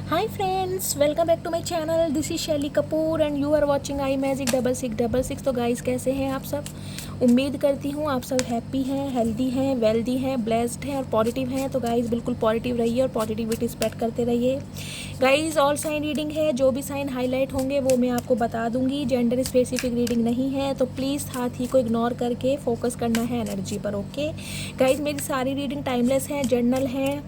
Hi friends, welcome back to my channel. This is शैली Kapoor and you are watching I magic 6666। तो guys कैसे हैं आप सब? उम्मीद करती हूँ आप सब हैप्पी हैं, हेल्दी हैं, वेल्दी हैं, ब्लेस्ड हैं और पॉजिटिव हैं। तो गाइस बिल्कुल पॉजिटिव रहिए और पॉजिटिविटी स्प्रेड करते रहिए। गाइस ऑल साइन रीडिंग है, जो भी साइन हाईलाइट होंगे वो मैं आपको बता दूंगी। जेंडर स्पेसिफिक रीडिंग नहीं है, तो प्लीज़ साथी को इग्नोर करके फोकस करना है एनर्जी पर। ओके गाइस, मेरी सारी रीडिंग टाइमलेस है, जर्नल है।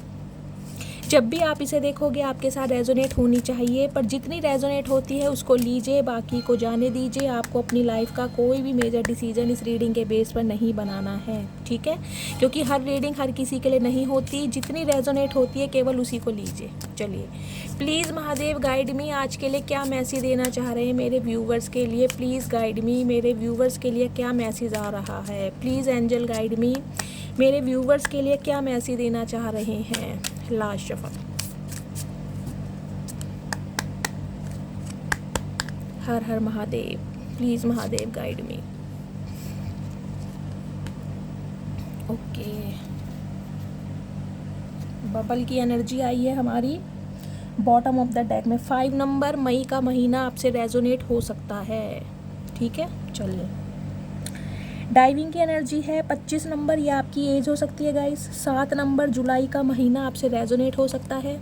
जब भी आप इसे देखोगे आपके साथ रेजोनेट होनी चाहिए, पर जितनी रेजोनेट होती है उसको लीजिए, बाकी को जाने दीजिए। आपको अपनी लाइफ का कोई भी मेजर डिसीजन इस रीडिंग के बेस पर नहीं बनाना है, ठीक है? क्योंकि हर रीडिंग हर किसी के लिए नहीं होती, जितनी रेजोनेट होती है केवल उसी को लीजिए। चलिए, प्लीज़ महादेव गाइड मी, आज के लिए क्या मैसेज देना चाह रहे हैं मेरे व्यूवर्स के लिए? प्लीज़ गाइड मी, मेरे व्यूवर्स के लिए क्या मैसेज आ रहा है? प्लीज़ एंजल गाइड मी, मेरे व्यूवर्स के लिए क्या मैसेज देना चाह रहे हैं? Last shuffle. हर हर Mahadev, please Mahadev guide me. Okay, bubble की एनर्जी आई है हमारी बॉटम ऑफ द डेक में। 5 नंबर, मई का महीना आपसे रेजोनेट हो सकता है, ठीक है? चलिए, डाइविंग की एनर्जी है 25 नंबर, ये आपकी एज हो सकती है गाइस। 7 नंबर, जुलाई का महीना आपसे रेजोनेट हो सकता है।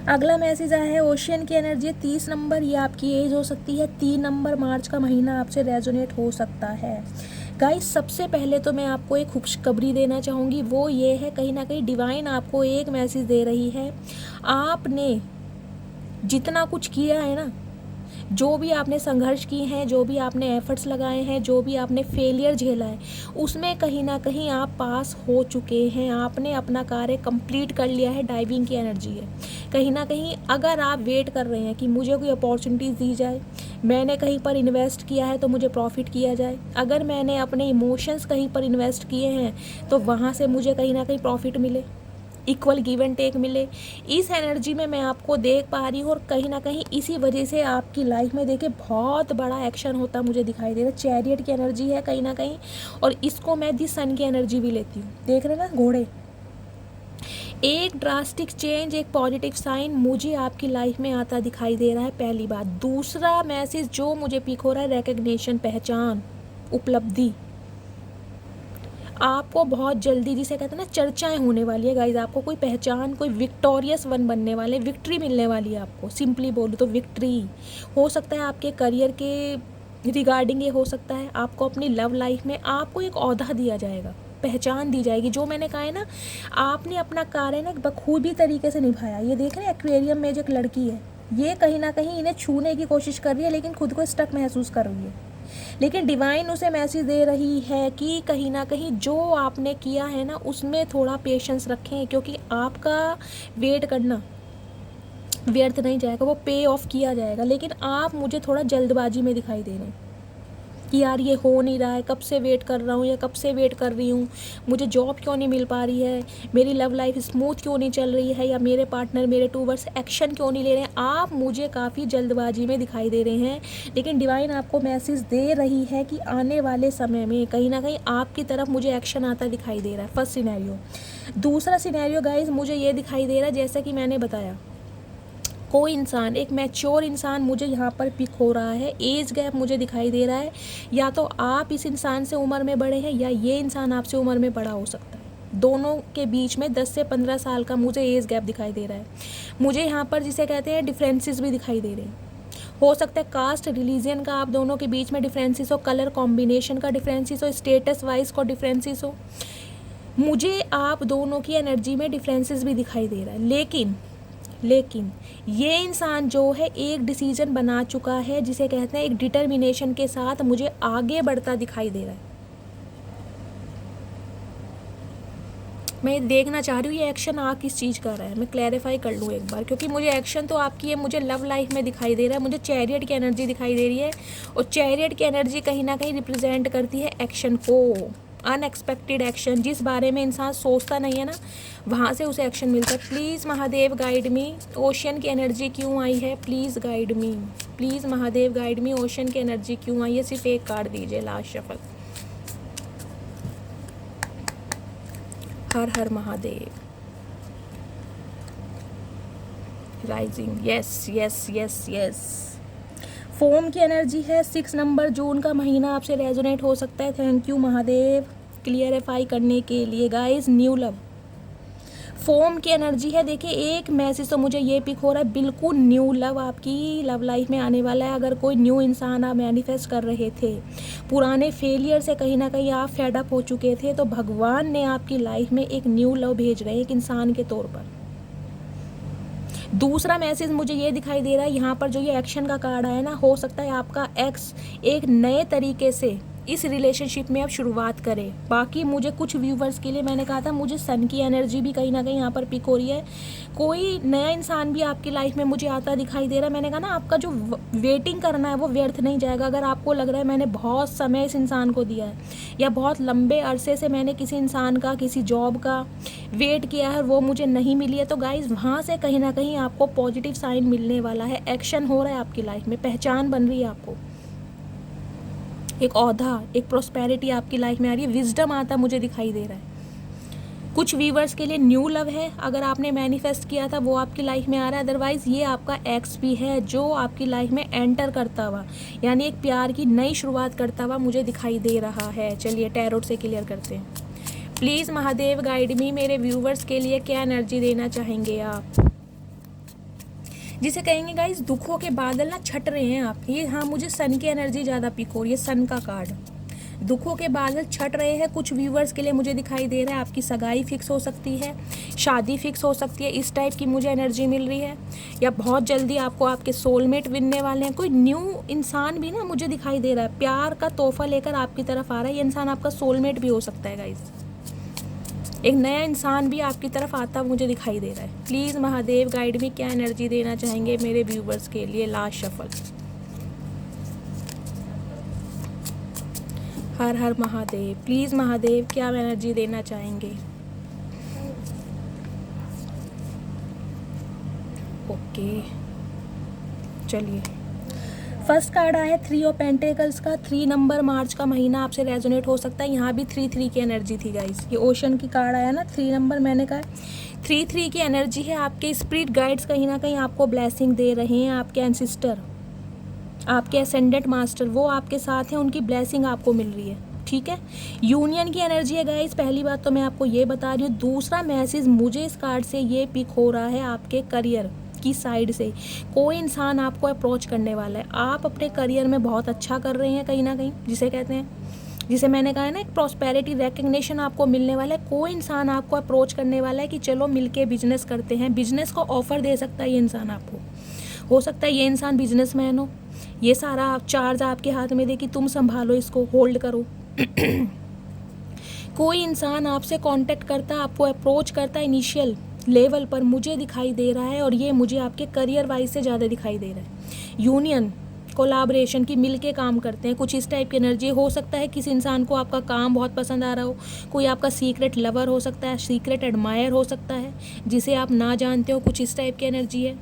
अगला मैसेज आया है ओशियन की एनर्जी 30 नंबर, ये आपकी एज हो सकती है। 3 नंबर, मार्च का महीना आपसे रेजोनेट हो सकता है। गाइस सबसे पहले तो मैं आपको एक खुशखबरी देना चाहूँगी, वो ये है कहीं ना कहीं डिवाइन आपको एक मैसेज दे रही है। आपने जितना कुछ किया है ना, जो भी आपने संघर्ष किए हैं, जो भी आपने एफर्ट्स लगाए हैं, जो भी आपने फेलियर झेला है, उसमें कहीं ना कहीं आप पास हो चुके हैं। आपने अपना कार्य कंप्लीट कर लिया है। डाइविंग की एनर्जी है कहीं ना कहीं। अगर आप वेट कर रहे हैं कि मुझे कोई अपॉर्चुनिटीज़ दी जाए, मैंने कहीं पर इन्वेस्ट किया है तो मुझे प्रॉफिट किया जाए, अगर मैंने अपने इमोशंस कहीं पर इन्वेस्ट किए हैं तो वहाँ से मुझे कहीं ना कहीं प्रॉफिट मिले, इक्वल गिव एंड टेक मिले, इस एनर्जी में मैं आपको देख पा रही हूँ। और कहीं ना कहीं इसी वजह से आपकी लाइफ में देखिए बहुत बड़ा एक्शन होता मुझे दिखाई दे रहा है। चैरियट की एनर्जी है कहीं ना कहीं, और इसको मैं दी सन की एनर्जी भी लेती हूँ। देख रहे ना घोड़े, एक ड्रास्टिक चेंज, एक पॉजिटिव साइन मुझे आपकी लाइफ में आता दिखाई दे रहा है, पहली बात। दूसरा मैसेज जो मुझे पिक हो रहा है, रिकग्निशन, पहचान, उपलब्धि। आपको बहुत जल्दी, जिसे कहते हैं ना, चर्चाएं होने वाली है गाइज। आपको कोई पहचान, कोई विक्टोरियस वन बनने वाले, विक्ट्री मिलने वाली है आपको। सिंपली बोलूँ तो विक्ट्री हो सकता है आपके करियर के रिगार्डिंग, ये हो सकता है आपको अपनी लव लाइफ में आपको एक ओहदा दिया जाएगा, पहचान दी जाएगी। जो मैंने कहा है ना, आपने अपना कार्य ना बखूबी तरीके से निभाया। ये देख रहे हैं एक्वेरियम में जो एक लड़की है, ये कहीं ना कहीं इन्हें छूने की कोशिश कर रही है लेकिन खुद को स्टक महसूस कर रही है। लेकिन डिवाइन उसे मैसेज दे रही है कि कहीं ना कहीं जो आपने किया है ना, उसमें थोड़ा पेशेंस रखें, क्योंकि आपका वेट करना व्यर्थ नहीं जाएगा, वो पे ऑफ किया जाएगा। लेकिन आप मुझे थोड़ा जल्दबाजी में दिखाई दे रहे हैं कि यार ये हो नहीं रहा है, कब से वेट कर रहा हूँ या कब से वेट कर रही हूँ, मुझे जॉब क्यों नहीं मिल पा रही है, मेरी लव लाइफ स्मूथ क्यों नहीं चल रही है, या मेरे पार्टनर, मेरे टूवर्ड्स एक्शन क्यों नहीं ले रहे हैं। आप मुझे काफ़ी जल्दबाजी में दिखाई दे रहे हैं, लेकिन डिवाइन आपको मैसेज दे रही है कि आने वाले समय में कहीं ना कहीं आपकी तरफ मुझे एक्शन आता दिखाई दे रहा है। First scenario. दूसरा सिनेरियो गाइज मुझे ये दिखाई दे रहा है, जैसा कि मैंने बताया, कोई इंसान, एक मैच्योर इंसान मुझे यहाँ पर पिक हो रहा है। एज गैप मुझे दिखाई दे रहा है, या तो आप इस इंसान से उम्र में बड़े हैं या ये इंसान आपसे उम्र में बड़ा हो सकता है। दोनों के बीच में 10 से 15 साल का मुझे एज गैप दिखाई दे रहा है। मुझे यहाँ पर जिसे कहते हैं डिफरेंसेस भी दिखाई दे रहे हैं। हो सकता है कास्ट, रिलीजन का आप दोनों के बीच में डिफरेंसेस हो, कलर कॉम्बिनेशन का डिफरेंसेस हो, स्टेटस वाइज को डिफरेंसेस हो। मुझे आप दोनों की एनर्जी में डिफरेंसेस भी दिखाई दे रहा है। लेकिन ये इंसान जो है एक डिसीजन बना चुका है, जिसे कहते हैं एक डिटर्मिनेशन के साथ मुझे आगे बढ़ता दिखाई दे रहा है। मैं देखना चाह रही हूँ ये एक्शन आ किस चीज़ का रहा है, मैं क्लैरिफाई कर लूँ एक बार, क्योंकि मुझे एक्शन तो आपकी है, मुझे लव लाइफ में दिखाई दे रहा है, मुझे चैरियट की एनर्जी दिखाई दे रही है। और चैरियट की एनर्जी कहीं ना कहीं रिप्रेजेंट करती है एक्शन को, अनएक्सपेक्टेड एक्शन, जिस बारे में इंसान सोचता नहीं है ना, वहाँ से उसे एक्शन मिलता है। Please Mahadev guide me, ocean की एनर्जी क्यों आई है? Please guide me, please Mahadev guide me, ocean की एनर्जी क्यों आई है? सिर्फ एक कार्ड दीजिए, लास्ट शफल। हर हर Mahadev. Rising, yes yes yes yes. Foam की एनर्जी है, 6 नंबर जून का महीना आपसे रेजोनेट हो सकता है। थैंक यू महादेव क्लियरिफाई करने के लिए गाइस। न्यू लव फोम की एनर्जी है। देखिए एक मैसेज तो मुझे ये पिक हो रहा है, बिल्कुल न्यू लव आपकी लव लाइफ में आने वाला है। अगर कोई न्यू इंसान आप मैनिफेस्ट कर रहे थे, पुराने फेलियर से कहीं ना कहीं आप फेड अप हो चुके थे, तो भगवान ने आपकी लाइफ में एक न्यू लव भेज रहे हैं एक इंसान के तौर पर। दूसरा मैसेज मुझे ये दिखाई दे रहा है, यहाँ पर जो ये एक्शन का कार्ड आया ना, हो सकता है आपका एक्स एक नए तरीके से इस रिलेशनशिप में अब शुरुआत करें। बाकी मुझे कुछ व्यूवर्स के लिए मैंने कहा था, मुझे सन की एनर्जी भी कहीं ना कहीं यहाँ पर पिक हो रही है। कोई नया इंसान भी आपकी लाइफ में मुझे आता दिखाई दे रहा है। मैंने कहा ना, आपका जो वेटिंग करना है वो व्यर्थ नहीं जाएगा। अगर आपको लग रहा है मैंने बहुत समय इस इंसान को दिया है, या बहुत लंबे अरसे से मैंने किसी इंसान का, किसी जॉब का वेट किया है और वो मुझे नहीं मिली है, तो गाइज वहाँ से कहीं ना कहीं आपको पॉजिटिव साइन मिलने वाला है। एक्शन हो रहा है आपकी लाइफ में, पहचान बन रही है आपको, एक औधा, एक प्रोस्पेरिटी आपकी लाइफ में आ रही है, विजडम आता मुझे दिखाई दे रहा है। कुछ व्यूवर्स के लिए न्यू लव है, अगर आपने मैनिफेस्ट किया था वो आपकी लाइफ में आ रहा है। अदरवाइज़ ये आपका एक्स भी है जो आपकी लाइफ में एंटर करता हुआ, यानी एक प्यार की नई शुरुआत करता हुआ मुझे दिखाई दे रहा है। चलिए टैरोट से क्लियर करते हैं। प्लीज़ महादेव गाइड मी, मेरे व्यूवर्स के लिए क्या एनर्जी देना चाहेंगे आप? जिसे कहेंगे गाइस दुखों के बादल ना छट रहे हैं आप, ये हाँ मुझे सन की एनर्जी ज़्यादा पिक हो रही है, सन का कार्ड। दुखों के बादल छट रहे हैं कुछ व्यूवर्स के लिए मुझे दिखाई दे रहा है। आपकी सगाई फिक्स हो सकती है, शादी फिक्स हो सकती है, इस टाइप की मुझे एनर्जी मिल रही है। या बहुत जल्दी आपको आपके सोलमेट मिलने वाले हैं। कोई न्यू इंसान भी ना मुझे दिखाई दे रहा है, प्यार का तोहफा लेकर आपकी तरफ आ रहा है। ये इंसान आपका सोलमेट भी हो सकता है गाइस, एक नया इंसान भी आपकी तरफ आता मुझे दिखाई दे रहा है। प्लीज़ महादेव गाइड में क्या एनर्जी देना चाहेंगे मेरे व्यूवर्स के लिए? Last shuffle. हर हर महादेव, प्लीज़ महादेव क्या एनर्जी देना चाहेंगे? ओके चलिए, फर्स्ट कार्ड आया है 3 ऑफ पेंटिकल्स का। 3 नंबर मार्च का महीना आपसे रेजोनेट हो सकता है। यहाँ भी 3-3 की एनर्जी थी गाइस। ये ओशन की कार्ड आया ना, 3 नंबर, मैंने कहा 3-3 की एनर्जी है। आपके स्पिरिट गाइड्स कहीं ना कहीं आपको ब्लेसिंग दे रहे हैं। आपके एंसिस्टर, आपके असेंडेंट मास्टर वो आपके साथ हैं, उनकी ब्लेसिंग आपको मिल रही है। ठीक है, यूनियन की एनर्जी है गाइस। पहली बात तो मैं आपको ये बता रही हूँ। दूसरा मैसेज मुझे इस कार्ड से ये पिक हो रहा है, आपके करियर की साइड से कोई इंसान आपको अप्रोच करने वाला है। आप अपने करियर में बहुत अच्छा कर रहे हैं कहीं ना कहीं, जिसे कहते हैं, जिसे मैंने कहा है ना, एक प्रॉस्पेरिटी रिकग्निशन आपको मिलने वाला है। कोई इंसान आपको अप्रोच करने वाला है कि चलो मिलके बिजनेस करते हैं। बिजनेस को ऑफर दे सकता है ये इंसान आपको। हो सकता है ये इंसान बिजनेसमैन हो, ये सारा चार्ज आपके हाथ में दे कि तुम संभालो इसको, होल्ड करो। कोई इंसान आपसे कांटेक्ट करता, आपको अप्रोच करता इनिशियल लेवल पर मुझे दिखाई दे रहा है, और ये मुझे आपके करियर वाइज से ज़्यादा दिखाई दे रहा है। यूनियन, कोलाब्रेशन की, मिलके काम करते हैं, कुछ इस टाइप की एनर्जी हो सकता है। किसी इंसान को आपका काम बहुत पसंद आ रहा हो, कोई आपका सीक्रेट लवर हो सकता है, सीक्रेट एडमायर हो सकता है जिसे आप ना जानते हो, कुछ इस टाइप की एनर्जी है।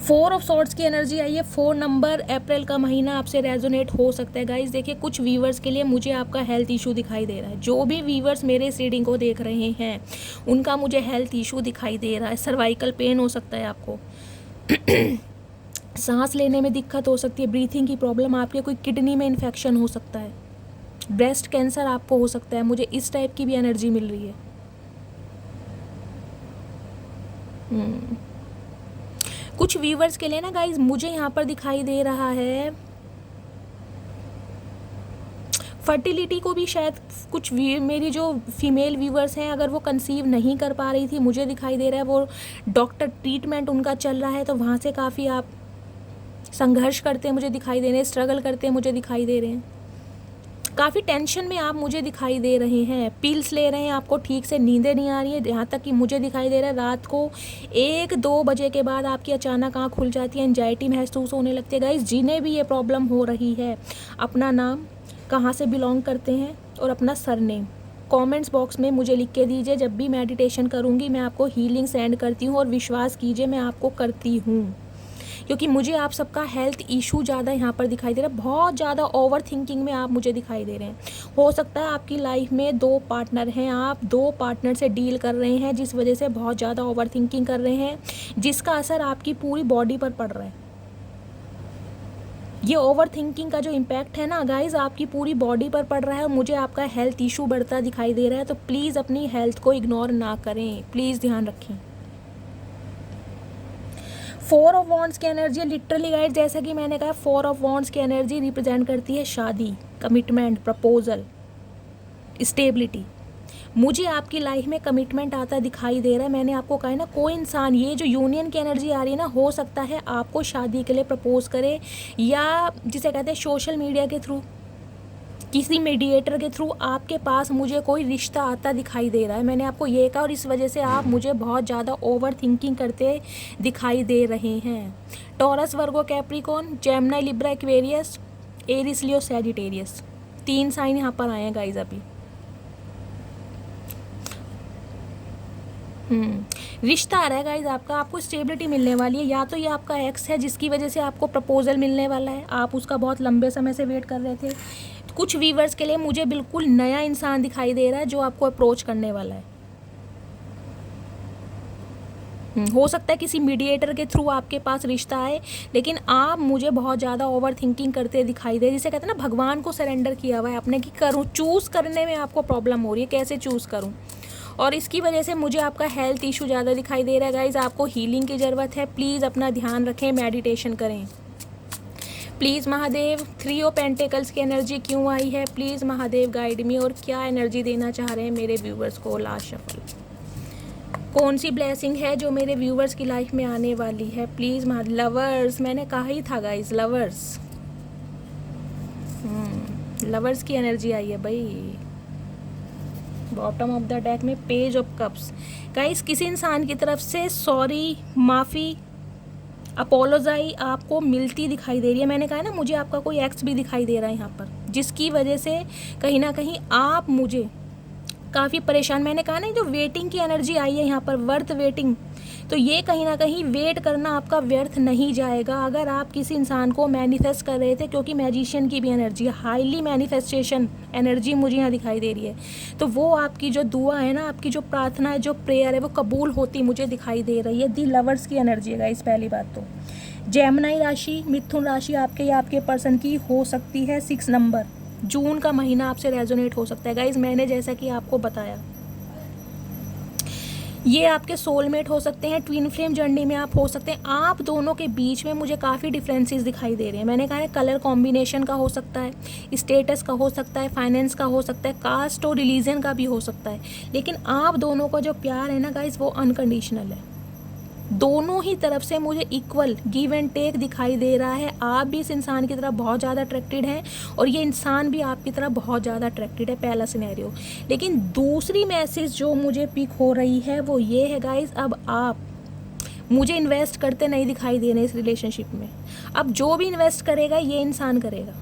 4 ऑफ सॉर्ड्स की एनर्जी आई है। 4 नंबर अप्रैल का महीना आपसे रेजोनेट हो सकता है गाइस। देखिए कुछ व्यूवर्स के लिए मुझे आपका हेल्थ इशू दिखाई दे रहा है। जो भी व्यूवर्स मेरे इस रीडिंग को देख रहे हैं उनका मुझे हेल्थ इशू दिखाई दे रहा है। सर्वाइकल पेन हो सकता है आपको, सांस लेने में दिक्कत हो सकती है, ब्रीथिंग की प्रॉब्लम, आपके कोई किडनी में इन्फेक्शन हो सकता है, ब्रेस्ट कैंसर आपको हो सकता है। मुझे इस टाइप की भी एनर्जी मिल रही है। कुछ व्यूवर्स के लिए ना गाइज मुझे यहाँ पर दिखाई दे रहा है फर्टिलिटी को भी, शायद कुछ मेरी जो फीमेल व्यूवर्स हैं अगर वो कंसीव नहीं कर पा रही थी, मुझे दिखाई दे रहा है वो डॉक्टर ट्रीटमेंट उनका चल रहा है, तो वहाँ से काफ़ी आप संघर्ष करते हैं मुझे दिखाई दे रहे हैं, स्ट्रगल करते हैं मुझे दिखाई दे रहे हैं, काफ़ी टेंशन में आप मुझे दिखाई दे रहे हैं, पिल्स ले रहे हैं, आपको ठीक से नींदें नहीं आ रही है। यहाँ तक कि मुझे दिखाई दे रहा है रात को 1-2 बजे के बाद आपकी अचानक आँख खुल जाती है, एंजाइटी महसूस होने लगती है। गाइस जिन्हें भी ये प्रॉब्लम हो रही है, अपना नाम, कहाँ से बिलोंग करते हैं और अपना सरनेम कमेंट्स बॉक्स में मुझे लिख के दीजिए। जब भी मेडिटेशन करूँगी मैं आपको हीलिंग सेंड करती हूँ, और विश्वास कीजिए मैं आपको करती हूँ। क्योंकि मुझे आप सबका हेल्थ इशू ज़्यादा यहाँ पर दिखाई दे रहा है, बहुत ज़्यादा ओवर थिंकिंग में आप मुझे दिखाई दे रहे हैं। हो सकता है आपकी लाइफ में 2 पार्टनर हैं, आप 2 पार्टनर से डील कर रहे हैं, जिस वजह से बहुत ज़्यादा ओवर थिंकिंग कर रहे हैं, जिसका असर आपकी पूरी बॉडी पर पड़ रहा है। ये ओवर थिंकिंग का जो इम्पैक्ट है ना गाइज, आपकी पूरी बॉडी पर पड़ रहा है और मुझे आपका हेल्थ इशू बढ़ता दिखाई दे रहा है। तो प्लीज़ अपनी हेल्थ को इग्नोर ना करें, प्लीज़ ध्यान रखें। 4 ऑफ वॉन्ड्स की एनर्जी लिटरली गाइज, जैसा कि मैंने कहा, 4 ऑफ वॉन्ड्स की एनर्जी रिप्रेजेंट करती है शादी, कमिटमेंट, प्रपोजल, स्टेबिलिटी। मुझे आपकी लाइफ में कमिटमेंट आता दिखाई दे रहा है। मैंने आपको कहा है ना, कोई इंसान, ये जो यूनियन की एनर्जी आ रही है ना, हो सकता है आपको शादी के लिए प्रपोज करे, या जिसे कहते हैं सोशल मीडिया के थ्रू, किसी मीडिएटर के थ्रू आपके पास मुझे कोई रिश्ता आता दिखाई दे रहा है। मैंने आपको ये कहा, और इस वजह से आप मुझे बहुत ज़्यादा ओवर थिंकिंग करते दिखाई दे रहे हैं। Taurus, Virgo, Capricorn, Gemini, Libra, Aquarius, Aries, Leo, Sagittarius, 3 sign यहाँ पर आए हैं गाइज अभी। रिश्ता आ रहा है गाइज आपका, आपको स्टेबिलिटी मिलने वाली है। या तो ये आपका एक्स है जिसकी वजह से आपको प्रपोजल मिलने वाला है, आप उसका बहुत लंबे समय से वेट कर रहे थे। कुछ व्यूअर्स के लिए मुझे बिल्कुल नया इंसान दिखाई दे रहा है जो आपको अप्रोच करने वाला है। हो सकता है किसी मीडिएटर के थ्रू आपके पास रिश्ता आए, लेकिन आप मुझे बहुत ज़्यादा ओवर थिंकिंग करते दिखाई दे। जिसे कहते हैं ना, भगवान को सरेंडर किया हुआ है आपने कि करूँ, चूज़ करने में आपको प्रॉब्लम हो रही है, कैसे चूज़ करूँ, और इसकी वजह से मुझे आपका हेल्थ इशू ज़्यादा दिखाई दे रहा है गाइज। आपको हीलिंग की ज़रूरत है, प्लीज़ अपना ध्यान रखें, मेडिटेशन करें प्लीज़। महादेव, 3 ऑफ पेंटिकल्स की एनर्जी क्यों आई है, प्लीज़ महादेव गाइड मी, और क्या एनर्जी देना चाह रहे हैं मेरे व्यूवर्स को। लास्ट शफल, कौन सी ब्लेसिंग है जो मेरे व्यूवर्स की लाइफ में आने वाली है, प्लीज़ महादेव। लवर्स, मैंने कहा ही था गाइज, लवर्स, लवर्स की एनर्जी आई है भाई। बॉटम ऑफ द डेक में पेज ऑफ कप्स। गाइस, किसी इंसान की तरफ से सॉरी, माफ़ी, अपोलोजाई आपको मिलती दिखाई दे रही है। मैंने कहा है ना, मुझे आपका कोई एक्स भी दिखाई दे रहा है यहाँ पर, जिसकी वजह से कहीं ना कहीं आप मुझे काफ़ी परेशान। मैंने कहा ना, जो वेटिंग की एनर्जी आई है यहाँ पर, वर्थ वेटिंग, तो ये कहीं ना कहीं वेट करना आपका व्यर्थ नहीं जाएगा। अगर आप किसी इंसान को मैनिफेस्ट कर रहे थे, क्योंकि मैजिशियन की भी एनर्जी, हाईली मैनिफेस्टेशन एनर्जी मुझे यहाँ दिखाई दे रही है, तो वो आपकी जो दुआ है ना, आपकी जो प्रार्थना है, जो प्रेयर है, वो कबूल होती मुझे दिखाई दे रही है। दी लवर्स की एनर्जी है गाइस। पहली बात तो जेमिनी राशि, मिथुन राशि आपके या आपके पर्सन की हो सकती है। 6 नंबर, जून का महीना आपसे रेजोनेट हो सकता है गाइज। मैंने जैसा कि आपको बताया, ये आपके सोलमेट हो सकते हैं, ट्विन फ्लेम जर्नी में आप हो सकते हैं। आप दोनों के बीच में मुझे काफ़ी डिफरेंसेस दिखाई दे रहे हैं। मैंने कहा है, कलर कॉम्बिनेशन का हो सकता है, स्टेटस का हो सकता है, फाइनेंस का हो सकता है, कास्ट और रिलीजन का भी हो सकता है, लेकिन आप दोनों का जो प्यार है ना गाइज, वो अनकंडीशनल है। दोनों ही तरफ से मुझे इक्वल गिव एंड टेक दिखाई दे रहा है। आप भी इस इंसान की तरफ बहुत ज़्यादा अट्रैक्टेड हैं और ये इंसान भी आपकी तरफ बहुत ज़्यादा अट्रैक्टेड है, पहला सिनेरियो। लेकिन दूसरी मैसेज जो मुझे पिक हो रही है वो ये है गाइज, अब आप मुझे इन्वेस्ट करते नहीं दिखाई दे रहे इस रिलेशनशिप में। अब जो भी इन्वेस्ट करेगा ये इंसान करेगा,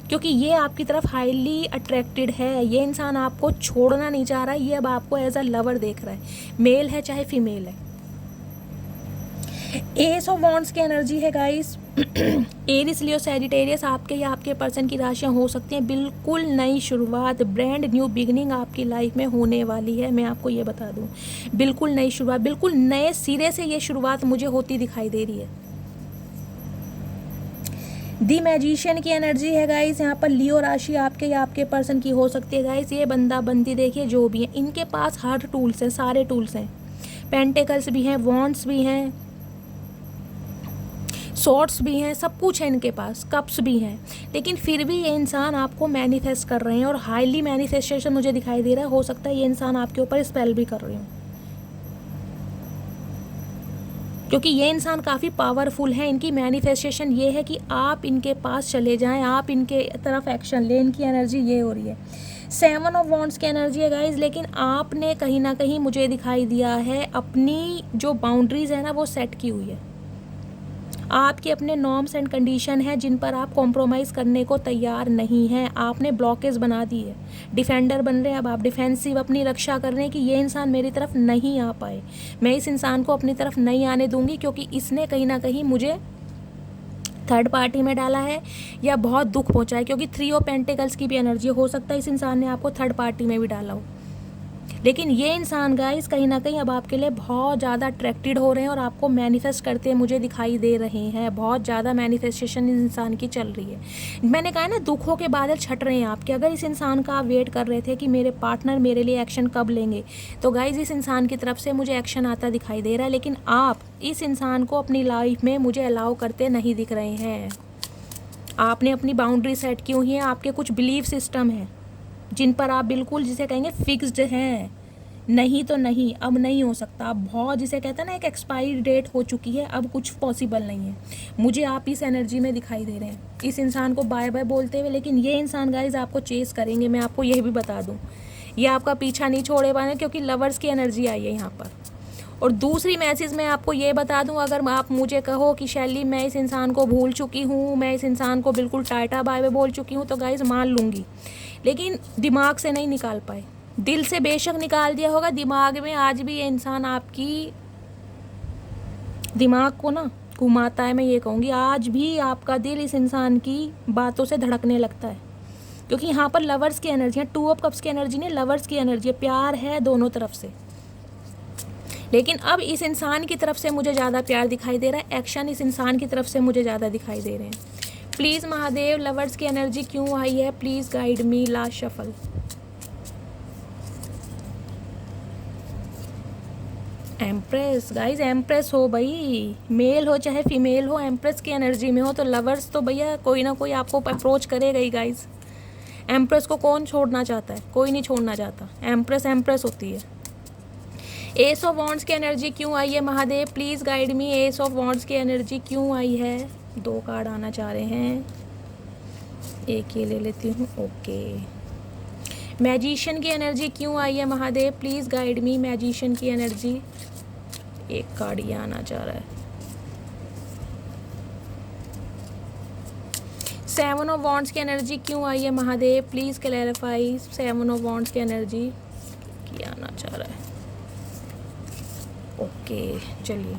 क्योंकि ये आपकी तरफ हाईली अट्रैक्टेड है। ये इंसान आपको छोड़ना नहीं चाह रहा है, ये अब आपको एज अ लवर देख रहा है, मेल है चाहे फीमेल है। एस ऑफ वॉन्ड्स की एनर्जी है गाइस। एरिस, लियो, सैजिटेरियस आपके या आपके पर्सन की राशियां हो सकती हैं। बिल्कुल नई शुरुआत, ब्रांड न्यू बिगनिंग आपकी लाइफ में होने वाली है। मैं आपको ये बता दूं, बिल्कुल नई शुरुआत, बिल्कुल नए सिरे से ये शुरुआत मुझे होती दिखाई दे रही है। दी मैजिशियन की एनर्जी है गाइस। यहाँ पर लियो राशि आपके या आपके पर्सन की हो सकती है गाइस। ये बंदा बंदी देखिए जो भी है, इनके पास हर टूल्स हैं, सारे टूल्स हैं। पेंटिकल्स भी हैं, वॉन्ड्स भी हैं, शॉर्ट्स भी हैं, सब कुछ है इनके पास, कप्स भी हैं, लेकिन फिर भी ये इंसान आपको मैनिफेस्ट कर रहे हैं और हाईली मैनिफेस्टेशन मुझे दिखाई दे रहा है। हो सकता है ये इंसान आपके ऊपर स्पेल भी कर रहे हो, क्योंकि ये इंसान काफ़ी पावरफुल है। इनकी मैनिफेस्टेशन ये है कि आप इनके पास चले जाएं, आप इनके तरफ एक्शन लें। इनकी एनर्जी ये हो रही है। 7 ऑफ वॉन्ड्स की एनर्जी है गाइज। लेकिन आपने कहीं ना कहीं मुझे दिखाई दिया है अपनी जो बाउंड्रीज है ना वो सेट की हुई है। आपके अपने नॉर्म्स एंड कंडीशन है जिन पर आप कॉम्प्रोमाइज़ करने को तैयार नहीं हैं। आपने ब्लॉकेज बना दी है, डिफेंडर बन रहे हैं अब आप, डिफेंसिव अपनी रक्षा कर रहे हैं कि ये इंसान मेरी तरफ नहीं आ पाए, मैं इस इंसान को अपनी तरफ नहीं आने दूंगी, क्योंकि इसने कहीं ना कहीं मुझे थर्ड पार्टी में डाला है या बहुत दुख पहुंचा है, क्योंकि 3 ऑफ पेंटिकल्स की भी एनर्जी हो सकता है इस इंसान ने आपको थर्ड पार्टी में भी डाला हो। लेकिन ये इंसान गाइस कहीं ना कहीं अब आपके लिए बहुत ज़्यादा अट्रैक्टेड हो रहे हैं और आपको मैनिफेस्ट करते मुझे दिखाई दे रहे हैं। बहुत ज़्यादा मैनिफेस्टेशन इस इंसान की चल रही है। मैंने कहा ना, दुखों के बादल छट रहे हैं आपके। अगर इस इंसान का आप वेट कर रहे थे कि मेरे पार्टनर मेरे लिए एक्शन कब लेंगे, तो गाइस इस इंसान की तरफ से मुझे एक्शन आता दिखाई दे रहा है। लेकिन आप इस इंसान को अपनी लाइफ में मुझे अलाउ करते नहीं दिख रहे हैं। आपने अपनी बाउंड्री सेट की हुई है। आपके कुछ बिलीफ सिस्टम हैं जिन पर आप बिल्कुल जिसे कहेंगे फिक्स्ड हैं। नहीं तो नहीं, अब नहीं हो सकता। अब बहुत जिसे कहते हैं ना, एक एक्सपायरी डेट हो चुकी है, अब कुछ पॉसिबल नहीं है। मुझे आप इस एनर्जी में दिखाई दे रहे हैं इस इंसान को बाय बाय बोलते हुए। लेकिन ये इंसान गाइस आपको चेस करेंगे, मैं आपको यह भी बता दूं। ये आपका पीछा नहीं छोड़े पाए, क्योंकि लवर्स की एनर्जी आई है यहाँ पर। और दूसरी मैसेज मैं आपको ये बता दूं, अगर आप मुझे कहो कि शैली मैं इस इंसान को भूल चुकी हूँ, मैं इस इंसान को बिल्कुल टाटा बाय बाय बोल चुकी हूँ, तो गाइस मान लूँगी। लेकिन दिमाग से नहीं निकाल पाए। दिल से बेशक निकाल दिया होगा, दिमाग में आज भी ये इंसान आपकी दिमाग को ना घुमाता है। मैं ये कहूँगी आज भी आपका दिल इस इंसान की बातों से धड़कने लगता है, क्योंकि यहाँ पर लवर्स की एनर्जी है। 2 ऑफ कप्स की एनर्जी नहीं, लवर्स की एनर्जी है। प्यार है दोनों तरफ से। लेकिन अब इस इंसान की तरफ से मुझे ज़्यादा प्यार दिखाई दे रहा है। एक्शन इस इंसान की तरफ से मुझे ज़्यादा दिखाई दे रहे हैं। प्लीज़ महादेव, लवर्स की एनर्जी क्यों आई है? Please guide me. Last shuffle. Empress guys, empress हो भाई, मेल हो चाहे फीमेल हो, एम्प्रेस की एनर्जी में हो तो लवर्स तो भैया कोई ना कोई आपको अप्रोच करेगा ही गाइज। एम्प्रेस को कौन छोड़ना चाहता है? कोई नहीं छोड़ना चाहता। एम्प्रेस एम्प्रेस होती है। एस ऑफ वॉन्ड्स की एनर्जी क्यों आई है Mahadev? Please guide me. S of wands की एनर्जी क्यों आई है? 2 कार्ड आना चाह रहे हैं, एक ये ले लेती हूँ। ओके। मैजिशियन की एनर्जी क्यों आई है Mahadev? Please guide me. Magician की एनर्जी, एक कार्ड ये आना चाह रहा है। 7 ऑफ वॉन्ड्स की एनर्जी क्यों आई है Mahadev? Please clarify. 7 of wands की एनर्जी की आना चाह रहा है। ओके चलिए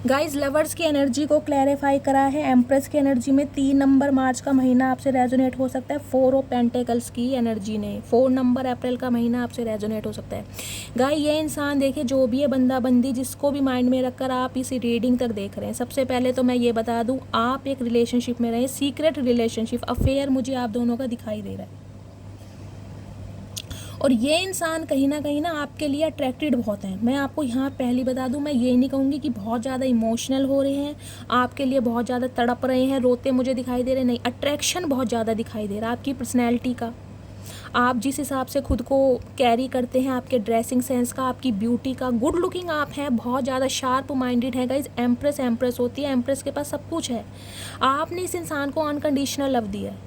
गाइज, लवर्स की एनर्जी को क्लैरिफाई करा है। एम्प्रेस की एनर्जी में 3 नंबर मार्च का महीना आपसे रेजोनेट हो सकता है। 4 ऑफ पेंटिकल्स की एनर्जी ने 4 नंबर अप्रैल का महीना आपसे रेजोनेट हो सकता है। गाय ये इंसान देखिए, जो भी है बंदा बंदी, जिसको भी माइंड में रखकर आप इस रीडिंग तक देख रहे हैं, सबसे पहले तो मैं ये बता दूं, आप एक रिलेशनशिप में रहे, सीक्रेट रिलेशनशिप, अफेयर मुझे आप दोनों का दिखाई दे रहा है। और ये इंसान कहीं ना आपके लिए अट्रैक्टेड बहुत हैं। मैं आपको यहाँ पहली बता दूँ, मैं ये नहीं कहूँगी कि बहुत ज़्यादा इमोशनल हो रहे हैं, आपके लिए बहुत ज़्यादा तड़प रहे हैं, रोते मुझे दिखाई दे रहे नहीं। अट्रैक्शन बहुत ज़्यादा दिखाई दे रहा है आपकी पर्सनैलिटी का, आप जिस हिसाब से खुद को कैरी करते हैं, आपके ड्रेसिंग सेंस का, आपकी ब्यूटी का। गुड लुकिंग आप हैं, बहुत ज़्यादा शार्प माइंडेड है गाइज। एम्प्रेस एम्प्रेस होती है, एम्प्रेस के पास सब कुछ है। आपने इस इंसान को अनकंडीशनल लव दिया है।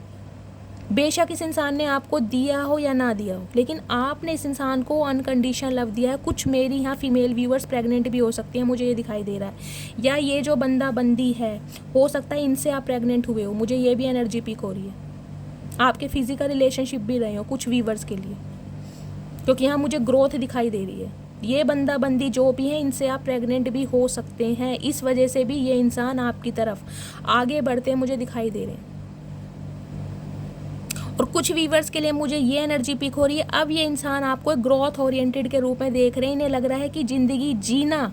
बेशक इस इंसान ने आपको दिया हो या ना दिया हो, लेकिन आपने इस इंसान को अनकंडीशनल लव दिया है। कुछ मेरी यहाँ फीमेल व्यूअर्स प्रेग्नेंट भी हो सकती हैं, मुझे ये दिखाई दे रहा है। या ये जो बंदा बंदी है, हो सकता है इनसे आप प्रेग्नेंट हुए हो, मुझे ये भी एनर्जी पिक हो रही है। आपके फिजिकल रिलेशनशिप भी रहे हो कुछ व्यूअर्स के लिए, क्योंकि यहाँ मुझे ग्रोथ दिखाई दे रही है। ये बंदा बंदी जो भी है, इनसे आप प्रेग्नेंट भी हो सकते हैं। इस वजह से भी ये इंसान आपकी तरफ आगे बढ़ते मुझे दिखाई दे रहे हैं। और कुछ व्यूअर्स के लिए मुझे ये एनर्जी पिक हो रही है, अब ये इंसान आपको ग्रोथ ओरिएंटेड के रूप में देख रहे हैं। इन्हें लग रहा है कि ज़िंदगी जीना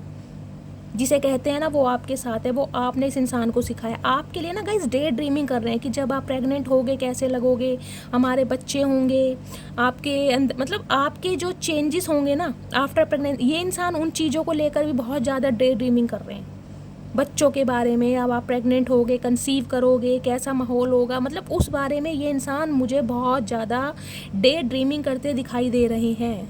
जिसे कहते हैं ना, वो आपके साथ है, वो आपने इस इंसान को सिखाया। आपके लिए ना गाइस डे ड्रीमिंग कर रहे हैं कि जब आप प्रेग्नेंट होगे कैसे लगोगे, हमारे बच्चे होंगे आपके अंदर, मतलब आपके जो चेंजेस होंगे ना आफ्टर प्रेगनेंट, ये इंसान उन चीज़ों को लेकर भी बहुत ज़्यादा डे ड्रीमिंग कर रहे हैं। बच्चों के बारे में, अब आप प्रेग्नेंट होगे, कंसीव करोगे, कैसा माहौल होगा, मतलब उस बारे में ये इंसान मुझे बहुत ज़्यादा डे ड्रीमिंग करते दिखाई दे रहे हैं।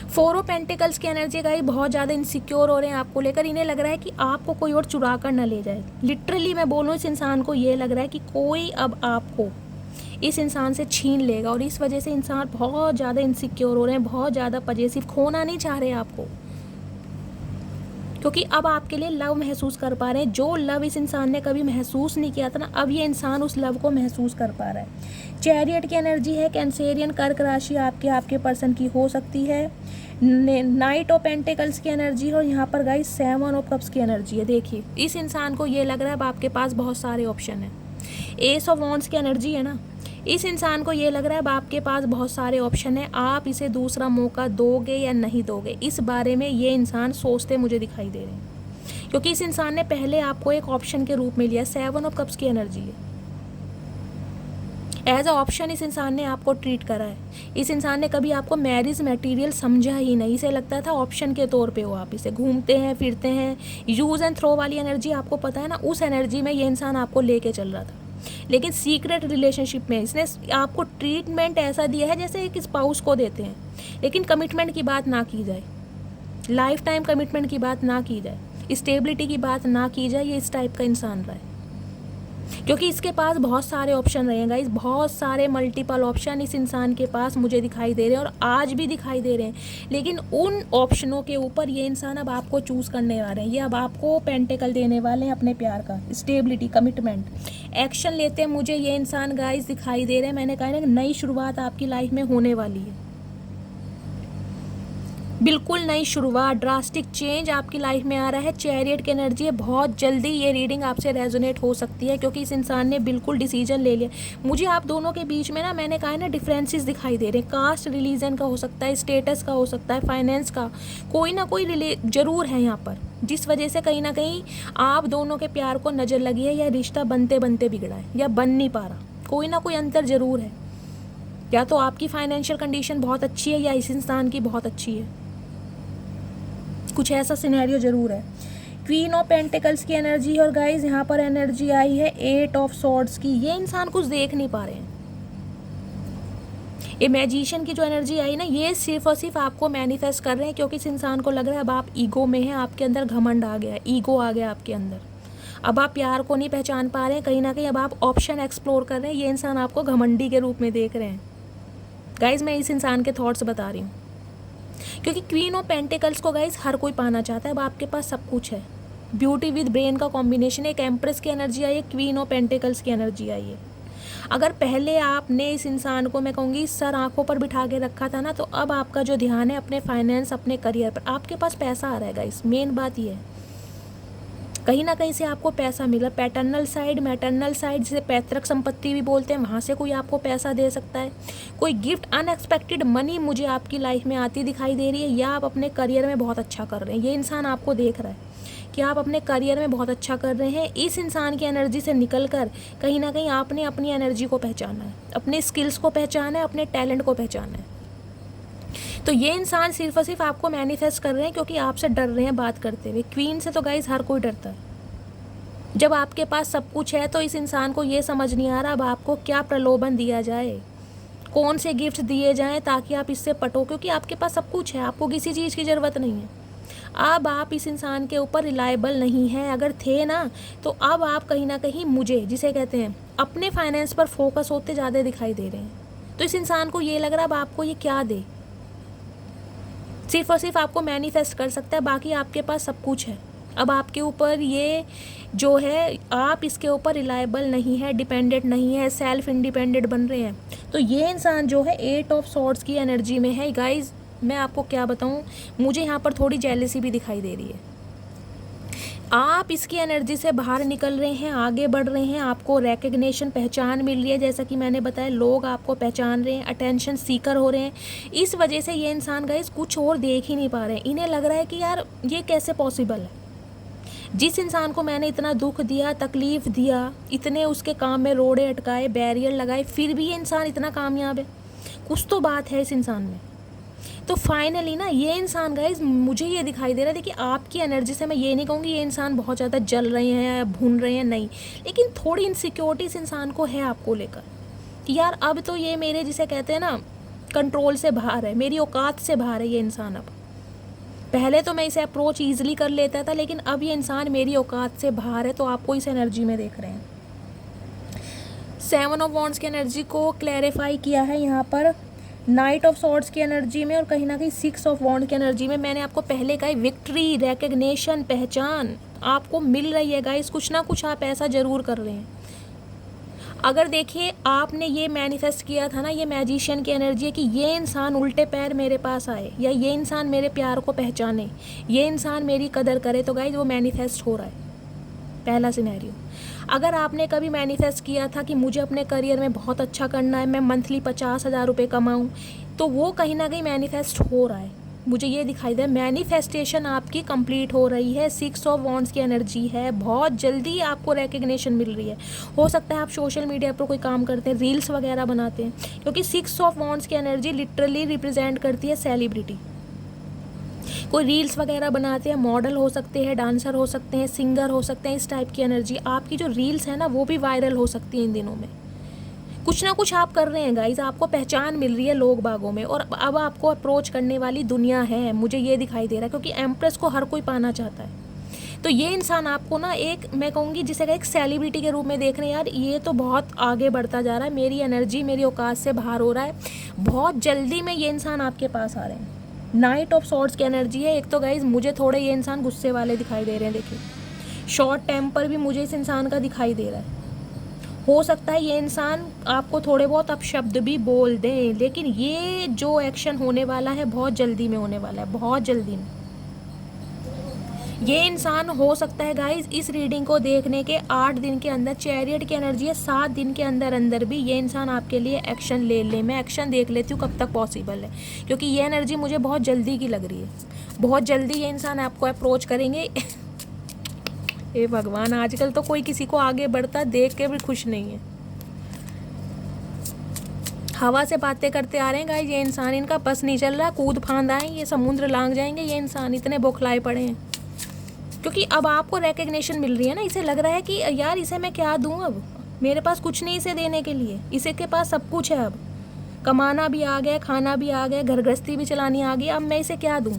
4 ऑफ पेंटिकल्स की एनर्जी गाइस, बहुत ज़्यादा इनसिक्योर हो रहे हैं आपको लेकर। इन्हें लग रहा है कि आपको कोई और चुरा कर ना ले जाए। लिटरली मैं बोलूँ, इस इंसान को ये लग रहा है कि कोई अब आपको इस इंसान से छीन लेगा, और इस वजह से इंसान बहुत ज़्यादा इनसिक्योर हो रहे हैं, बहुत ज़्यादा पजेसिव, खोना नहीं चाह रहे आपको, क्योंकि अब आपके लिए लव महसूस कर पा रहे हैं। जो लव इस इंसान ने कभी महसूस नहीं किया था ना, अब ये इंसान उस लव को महसूस कर पा रहा है। चैरियट की एनर्जी है, कैंसेरियन, कर्क राशि आपके पर्सन की हो सकती है। नाइट ऑफ पेंटिकल्स की एनर्जी है और यहाँ पर गाइस 7 ऑफ कप्स की एनर्जी है। देखिए इस इंसान को ये लग रहा है अब आपके पास बहुत सारे ऑप्शन हैं। एस ऑफ वॉन्ड्स की एनर्जी है ना, इस इंसान को ये लग रहा है अब आपके पास बहुत सारे ऑप्शन हैं, आप इसे दूसरा मौका दोगे या नहीं दोगे, इस बारे में ये इंसान सोचते मुझे दिखाई दे रहे हैं, क्योंकि इस इंसान ने पहले आपको एक ऑप्शन के रूप में लिया। 7 ऑफ कप्स की एनर्जी है, एज अ ऑप्शन इस इंसान ने आपको ट्रीट करा है। इस इंसान ने कभी आपको मैरिज मटेरियल समझा ही नहीं, इसे लगता था ऑप्शन के तौर पे हो आप इसे, घूमते हैं फिरते हैं, यूज़ एंड थ्रो वाली एनर्जी आपको पता है ना, उस एनर्जी में ये इंसान आपको लेके चल रहा था। लेकिन सीक्रेट रिलेशनशिप में इसने आपको ट्रीटमेंट ऐसा दिया है जैसे एक स्पाउस को देते हैं, लेकिन कमिटमेंट की बात ना की जाए, लाइफ टाइम कमिटमेंट की बात ना की जाए, स्टेबिलिटी की बात ना की जाए, ये इस टाइप का इंसान रहा है। क्योंकि इसके पास बहुत सारे ऑप्शन रहे हैं गाइस, बहुत सारे मल्टीपल ऑप्शन इस इंसान के पास मुझे दिखाई दे रहे हैं और आज भी दिखाई दे रहे हैं, लेकिन उन ऑप्शनों के ऊपर ये इंसान अब आपको चूज़ करने वाले हैं। ये अब आपको पेंटिकल देने वाले हैं अपने प्यार का, स्टेबिलिटी, कमिटमेंट, एक्शन लेते हैं मुझे ये इंसान गाइस दिखाई दे रहे हैं। मैंने कहा ना नई शुरुआत आपकी लाइफ में होने वाली है, बिल्कुल नई शुरुआत, ड्रास्टिक चेंज आपकी लाइफ में आ रहा है। चैरियट की एनर्जी है, बहुत जल्दी ये रीडिंग आपसे रेजोनेट हो सकती है, क्योंकि इस इंसान ने बिल्कुल डिसीजन ले लिया। मुझे आप दोनों के बीच में ना, मैंने कहा है ना, डिफरेंसेस दिखाई दे रहे हैं। कास्ट रिलीजन का हो सकता है, स्टेटस का हो सकता है, फाइनेंस का, कोई ना कोई जरूर है यहाँ पर, जिस वजह से कहीं ना कहीं आप दोनों के प्यार को नज़र लगी है, या रिश्ता बनते बनते बिगड़ा है, या बन नहीं पा रहा, कोई ना कोई अंतर ज़रूर है। या तो आपकी फाइनेंशियल कंडीशन बहुत अच्छी है या इस इंसान की बहुत अच्छी है, कुछ ऐसा सिनेरियो ज़रूर है। क्वीन ऑफ पेंटिकल्स की एनर्जी है और गाइज यहाँ पर एनर्जी आई है 8 ऑफ सॉर्ड्स की। ये इंसान कुछ देख नहीं पा रहे हैं। ये मैजिशियन की जो एनर्जी आई ना, ये सिर्फ और सिर्फ आपको मैनिफेस्ट कर रहे हैं, क्योंकि इस इंसान को लग रहा है अब आप ईगो में हैं, आपके अंदर घमंड आ गया है, ईगो आ गया आपके अंदर। अब आप प्यार को नहीं पहचान पा रहे हैं, कहीं ना कहीं अब आप ऑप्शन एक्सप्लोर कर रहे हैं। ये इंसान आपको घमंडी के रूप में देख रहे हैं। गाइज मैं इस इंसान के थॉट्स बता रही हूँ, क्योंकि क्वीन ऑफ पेंटिकल्स को गाइज हर कोई पाना चाहता है। अब आपके पास सब कुछ है, ब्यूटी विद ब्रेन का कॉम्बिनेशन। एक एम्प्रेस की एनर्जी आई है, क्वीन ऑफ पेंटिकल्स की एनर्जी आई है। अगर पहले आपने इस इंसान को, मैं कहूँगी, सर आंखों पर बिठा के रखा था ना, तो अब आपका जो ध्यान है अपने फाइनेंस, अपने करियर पर, आपके पास पैसा आ रहा है गाइज। मेन बात ये है, कहीं ना कहीं से आपको पैसा मिला। पैटर्नल साइड, मैटर्नल साइड, जिसे पैतृक संपत्ति भी बोलते हैं, वहाँ से कोई आपको पैसा दे सकता है। कोई गिफ्ट, अनएक्सपेक्टेड मनी मुझे आपकी लाइफ में आती दिखाई दे रही है, या आप अपने करियर में बहुत अच्छा कर रहे हैं। ये इंसान आपको देख रहा है कि आप अपने करियर में बहुत अच्छा कर रहे हैं। इस इंसान की एनर्जी से निकल कर कहीं ना कहीं आपने अपनी एनर्जी को पहचाना है, अपने स्किल्स को पहचाना है, अपने टैलेंट को पहचाना है। तो ये इंसान सिर्फ और सिर्फ आपको मैनिफेस्ट कर रहे हैं, क्योंकि आपसे डर रहे हैं बात करते हुए। क्वीन से तो गाइस हर कोई डरता है। जब आपके पास सब कुछ है तो इस इंसान को ये समझ नहीं आ रहा अब आपको क्या प्रलोभन दिया जाए, कौन से गिफ्ट दिए जाएं ताकि आप इससे पटो, क्योंकि आपके पास सब कुछ है, आपको किसी चीज़ की ज़रूरत नहीं है। अब आप इस इंसान के ऊपर रिलायबल नहीं हैं। अगर थे ना, तो अब आप कहीं ना कहीं, मुझे जिसे कहते हैं, अपने फाइनेंस पर फोकस होते ज़्यादा दिखाई दे रहे हैं। तो इस इंसान को ये लग रहा है अब आपको ये क्या दे, सिर्फ और सिर्फ आपको मैनिफेस्ट कर सकता है, बाकी आपके पास सब कुछ है। अब आपके ऊपर ये जो है, आप इसके ऊपर रिलायबल नहीं है, डिपेंडेंट नहीं है, सेल्फ इंडिपेंडेंट बन रहे हैं। तो ये इंसान जो है 8 ऑफ सॉर्ड्स की एनर्जी में है। गाइज मैं आपको क्या बताऊं, मुझे यहाँ पर थोड़ी जेलसी भी दिखाई दे रही है। आप इसकी एनर्जी से बाहर निकल रहे हैं, आगे बढ़ रहे हैं, आपको रिकग्निशन, पहचान मिल रही है। जैसा कि मैंने बताया, लोग आपको पहचान रहे हैं, अटेंशन सीकर हो रहे हैं। इस वजह से ये इंसान गाइस कुछ और देख ही नहीं पा रहे हैं। इन्हें लग रहा है कि यार ये कैसे पॉसिबल है। जिस इंसान को मैंने इतना दुख दिया, तकलीफ़ दिया, इतने उसके काम में रोड़े अटकाए, बैरियर लगाए, फिर भी ये इंसान इतना कामयाब है, कुछ तो बात है इस इंसान में। तो फाइनली ना ये इंसान गाइज, मुझे ये दिखाई दे रहा है, देखिए आपकी एनर्जी से मैं ये नहीं कहूँगी ये इंसान बहुत ज़्यादा जल रहे हैं या भून रहे हैं, नहीं, लेकिन थोड़ी इनसिक्योरिटी इस इंसान को है आपको लेकर कि यार अब तो ये मेरे, जिसे कहते हैं ना, कंट्रोल से बाहर है, मेरी औकात से बाहर है ये इंसान। अब पहले तो मैं इसे अप्रोच ईजिली कर लेता था, लेकिन अब ये इंसान मेरी औकात से बाहर है। तो आपको इस एनर्जी में देख रहे हैं। 7 ऑफ वॉन्ड्स की एनर्जी को क्लैरिफाई किया है यहाँ पर नाइट ऑफ सॉर्ड्स की एनर्जी में, और कहीं ना कहीं 6 ऑफ वॉन्ड की एनर्जी में। मैंने आपको पहले कहा, विक्ट्री, रिकग्निशन, पहचान आपको मिल रही है गाइस। कुछ ना कुछ आप ऐसा ज़रूर कर रहे हैं। अगर देखिए आपने ये मैनिफेस्ट किया था ना, ये मैजिशियन की एनर्जी है कि ये इंसान उल्टे पैर मेरे पास आए, या ये इंसान मेरे प्यार को पहचाने, ये इंसान मेरी कदर करे, तो गाइज वो मैनिफेस्ट हो रहा है। पहला सिनेरियो। अगर आपने कभी मैनिफेस्ट किया था कि मुझे अपने करियर में बहुत अच्छा करना है, मैं मंथली 50,000 रुपये कमाऊँ, तो वो कहीं ना कहीं मैनिफेस्ट हो रहा है। मुझे ये दिखाई दे मैनिफेस्टेशन आपकी कंप्लीट हो रही है। 6 ऑफ वॉन्ड्स की एनर्जी है, बहुत जल्दी आपको रिकग्निशन मिल रही है। हो सकता है आप सोशल मीडिया पर कोई काम करते हैं, रील्स वगैरह बनाते हैं, क्योंकि 6 ऑफ वॉन्ड्स की एनर्जी लिटरली रिप्रेजेंट करती है सेलिब्रिटी। कोई रील्स वगैरह बनाते हैं, मॉडल हो सकते हैं, डांसर हो सकते हैं, सिंगर हो सकते हैं, इस टाइप की एनर्जी। आपकी जो रील्स है ना वो भी वायरल हो सकती है इन दिनों में। कुछ ना कुछ आप कर रहे हैं गाइज, आपको पहचान मिल रही है लोग बागों में, और अब आपको अप्रोच करने वाली दुनिया है, मुझे ये दिखाई दे रहा है, क्योंकि एम्प्रेस को हर कोई पाना चाहता है। तो ये इंसान आपको ना एक, मैं कहूँगी जिसे एक सेलिब्रिटी के रूप में देख रहे हैं, यार ये तो बहुत आगे बढ़ता जा रहा है, मेरी एनर्जी मेरी औकात से बाहर हो रहा है, बहुत जल्दी में ये इंसान आपके पास आ रहे हैं। नाइट ऑफ सॉर्ड्स की एनर्जी है। एक तो गाइज मुझे थोड़े ये इंसान गुस्से वाले दिखाई दे रहे हैं, देखिए शॉर्ट टेम्पर भी मुझे इस इंसान का दिखाई दे रहा है। हो सकता है ये इंसान आपको थोड़े बहुत अपशब्द भी बोल दें, लेकिन ये जो एक्शन होने वाला है बहुत जल्दी में होने वाला है, बहुत जल्दी में। ये इंसान हो सकता है गाइज इस रीडिंग को देखने के 8 दिन के अंदर, चैरियट की एनर्जी है, 7 दिन के अंदर अंदर भी ये इंसान आपके लिए एक्शन ले ले। मैं एक्शन देख लेती हूँ कब तक पॉसिबल है, क्योंकि ये एनर्जी मुझे बहुत जल्दी की लग रही है। बहुत जल्दी ये इंसान आपको अप्रोच करेंगे। हे भगवान, आजकल तो कोई किसी को आगे बढ़ता देख के भी खुश नहीं है। हवा से बातें करते आ रहे हैं गाइस, ये इंसान, इनका बस नहीं चल रहा, कूद फांद आए, ये समुद्र लांग जाएंगे, ये इंसान इतने बौखलाए पड़े हैं। क्योंकि अब आपको रिकग्निशन मिल रही है ना, इसे लग रहा है कि यार इसे मैं क्या दूं, अब मेरे पास कुछ नहीं इसे देने के लिए, इसे के पास सब कुछ है, अब कमाना भी आ गया, खाना भी आ गया, घर गृहस्थी भी चलानी आ गई, अब मैं इसे क्या दूं।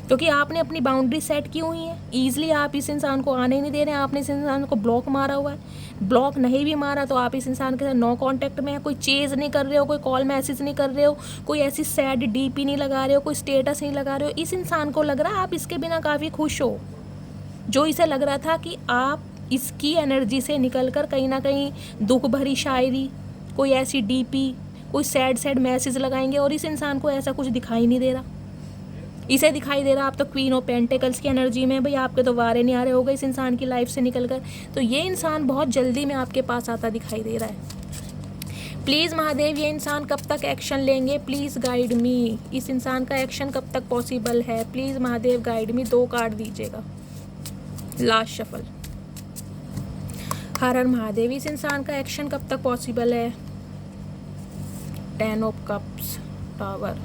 क्योंकि आपने अपनी बाउंड्री सेट की हुई है, ईजिली आप इस इंसान को आने नहीं दे रहे हैं, आपने इस इंसान को ब्लॉक मारा हुआ है। ब्लॉक नहीं भी मारा तो आप इस इंसान के साथ नो कांटेक्ट में है, कोई चेज नहीं कर रहे हो, कोई कॉल मैसेज नहीं कर रहे हो, कोई ऐसी सैड डीपी नहीं लगा रहे हो, कोई स्टेटस नहीं लगा रहे हो। इस इंसान को लग रहा है आप इसके बिना काफ़ी खुश हो। जो इसे लग रहा था कि आप इसकी एनर्जी से निकलकर कहीं ना कहीं दुख भरी शायरी, कोई ऐसी डीपी, कोई सैड मैसेज लगाएंगे, और इस इंसान को ऐसा कुछ दिखाई नहीं दे रहा। इसे दिखाई दे रहा आप तो क्वीन ऑफ पेंटिकल्स की एनर्जी में, भाई आपके तो वारे नहीं आ रहे हो गए इस इंसान की लाइफ से निकलकर। तो ये इंसान बहुत जल्दी में आपके पास आता दिखाई दे रहा है। प्लीज़ महादेव, ये इंसान कब तक एक्शन लेंगे, प्लीज़ गाइड मी। इस इंसान का एक्शन कब तक पॉसिबल है, please Mahadev guide me. 2 card दीजिएगा, लास्ट शफल। हर हर महादेव, इस इंसान का एक्शन कब तक पॉसिबल है। 10 ऑफ कप्स, टावर।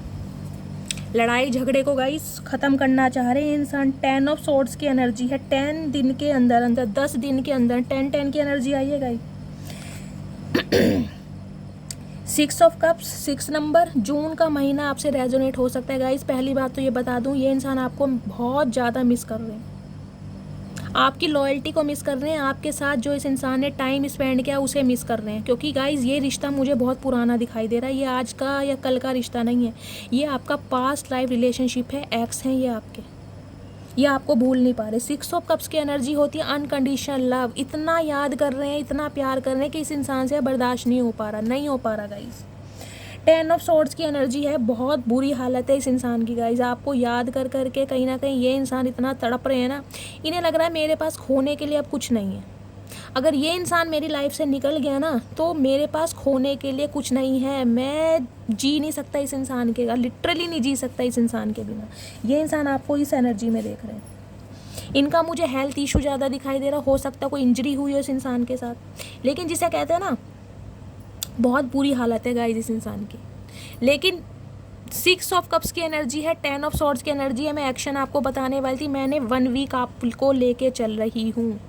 लड़ाई झगड़े को गाइस ख़त्म करना चाह रहे हैं इंसान। 10 ऑफ सोर्ड्स की एनर्जी है। 10 दिन के अंदर अंदर, 10 दिन के अंदर 10 की एनर्जी आई है guys. 6 of cups, 6 number. June का महीना आपसे रेजोनेट हो सकता है गाइस। पहली बात तो ये बता दूं, ये इंसान आपको बहुत ज़्यादा मिस कर रहे हैं, आपकी लॉयल्टी को मिस कर रहे हैं, आपके साथ जो इस इंसान ने टाइम स्पेंड किया उसे मिस कर रहे हैं। क्योंकि गाइज ये रिश्ता मुझे बहुत पुराना दिखाई दे रहा है, ये आज का या कल का रिश्ता नहीं है, ये आपका पास्ट लाइफ रिलेशनशिप है, एक्स हैं ये आपके, ये आपको भूल नहीं पा रहे। 6 ऑफ कप्स की एनर्जी होती है अनकंडीशनल लव। इतना याद कर रहे हैं, इतना प्यार कर रहे हैं कि इस इंसान से बर्दाश्त नहीं हो पा रहा, नहीं हो पा रहा गाइज। 10 ऑफ सोर्ड्स की एनर्जी है, बहुत बुरी हालत है इस इंसान की गाइज। आपको याद कर करके कहीं ना कहीं ये इंसान इतना तड़प रहे हैं ना, इन्हें लग रहा है मेरे पास खोने के लिए अब कुछ नहीं है। अगर ये इंसान मेरी लाइफ से निकल गया ना तो मेरे पास खोने के लिए कुछ नहीं है, मैं जी नहीं सकता इस इंसान के, लिटरली नहीं जी सकता इस इंसान के बिना। ये इंसान आपको इस एनर्जी में देख रहे हैं। इनका मुझे हेल्थ इशू ज़्यादा दिखाई दे रहा, हो सकता है कोई इंजरी हुई हो इस इंसान के साथ, लेकिन जिसे कहते हैं ना बहुत बुरी हालत है गाइस इस इंसान की। लेकिन 6 ऑफ कप्स की एनर्जी है, 10 ऑफ सॉर्ड्स की एनर्जी है। मैं एक्शन आपको बताने वाली थी, मैंने 1 वीक आपको लेके चल रही हूँ।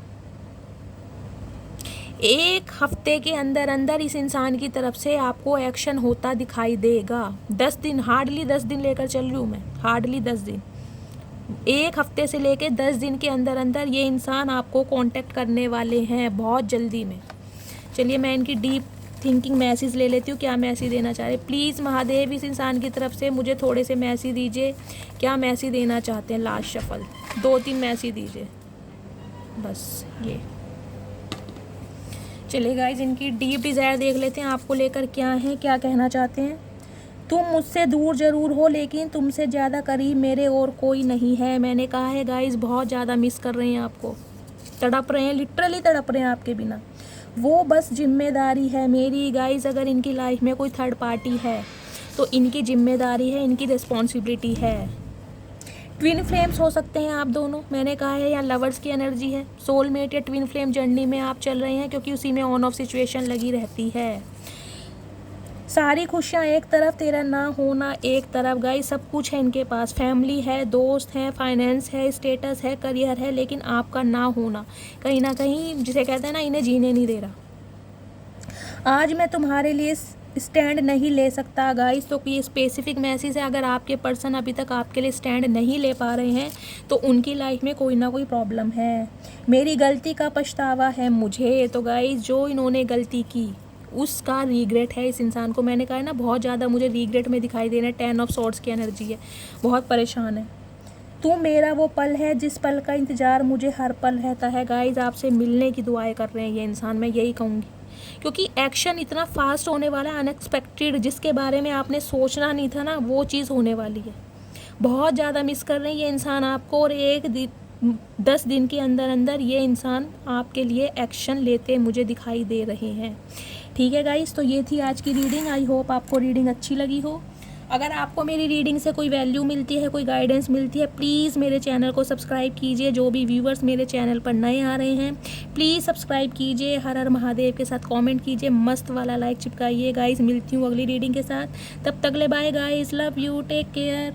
1 हफ्ते के अंदर अंदर इस इंसान की तरफ से आपको एक्शन होता दिखाई देगा। 10 दिन, हार्डली 10 दिन लेकर चल रही हूँ मैं, हार्डली 10 दिन। 1 हफ्ते से लेके 10 दिन के अंदर अंदर ये इंसान आपको कांटेक्ट करने वाले हैं बहुत जल्दी में। चलिए मैं इनकी डीप थिंकिंग मैसेज ले लेती हूँ, क्या मैसेज देना चाह रहे। प्लीज़ महादेव इस इंसान की तरफ से मुझे थोड़े से मैसेज दीजिए, क्या मैसेज देना चाहते हैं। लास्ट शफल 2-3 मैसेज दीजिए बस। ये चलिए गाइज इनकी डीप डिज़ायर देख लेते हैं, आपको लेकर क्या है, क्या कहना चाहते हैं। तुम मुझसे दूर ज़रूर हो लेकिन तुमसे ज़्यादा करीब मेरे और कोई नहीं है। मैंने कहा है गाइज, बहुत ज़्यादा मिस कर रहे हैं आपको, तड़प रहे हैं, लिटरली तड़प रहे हैं आपके बिना। वो बस जिम्मेदारी है मेरी गाइज। अगर इनकी लाइफ में कोई थर्ड पार्टी है तो इनकी जिम्मेदारी है, इनकी रिस्पॉन्सिबिलिटी है। ट्विन फ्लेम्स हो सकते हैं आप दोनों, मैंने कहा है, या लवर्स की एनर्जी है। सोलमेट या ट्विन फ्लेम जर्नी में आप चल रहे हैं, क्योंकि उसी में ऑन ऑफ सिचुएशन लगी रहती है। सारी खुशियाँ एक तरफ, तेरा ना होना एक तरफ। गाइस सब कुछ है इनके पास, फैमिली है, दोस्त है, फाइनेंस है, स्टेटस है, करियर है, लेकिन आपका ना होना कहीं ना कहीं, जिसे कहते हैं ना, इन्हें जीने नहीं दे रहा। आज मैं तुम्हारे लिए स्टैंड नहीं ले सकता गाइस। तो ये स्पेसिफिक मैसेज है, अगर आपके पर्सन अभी तक आपके लिए स्टैंड नहीं ले पा रहे हैं तो उनकी लाइफ में कोई ना कोई प्रॉब्लम है। मेरी गलती का पछतावा है मुझे। तो गाइस जो इन्होंने गलती की उसका रिग्रेट है इस इंसान को। मैंने कहा है ना, बहुत ज़्यादा मुझे रिग्रेट में दिखाई दे रहा है। 10 ऑफ सॉर्ड्स की एनर्जी है, बहुत परेशान है। तू मेरा वो पल है जिस पल का इंतज़ार मुझे हर पल रहता है। गाइस आपसे मिलने की दुआएं कर रहे हैं ये इंसान, मैं यही कहूँगी, क्योंकि एक्शन इतना फास्ट होने वाला है, अनएक्सपेक्टेड, जिसके बारे में आपने सोचना नहीं था ना, वो चीज़ होने वाली है। बहुत ज़्यादा मिस कर रहे हैं ये इंसान आपको, और 10 दिन के अंदर अंदर ये इंसान आपके लिए एक्शन लेते मुझे दिखाई दे रहे हैं। ठीक है गाइस, तो ये थी आज की रीडिंग। आई होप आपको रीडिंग अच्छी लगी हो। अगर आपको मेरी रीडिंग से कोई वैल्यू मिलती है, कोई गाइडेंस मिलती है, प्लीज़ मेरे चैनल को सब्सक्राइब कीजिए। जो भी व्यूवर्स मेरे चैनल पर नए आ रहे हैं, प्लीज़ सब्सक्राइब कीजिए, हर हर महादेव के साथ कमेंट कीजिए, मस्त वाला लाइक चिपकाइए। गाइस मिलती हूँ अगली रीडिंग के साथ, तब तक ले bye guys, love you, take care.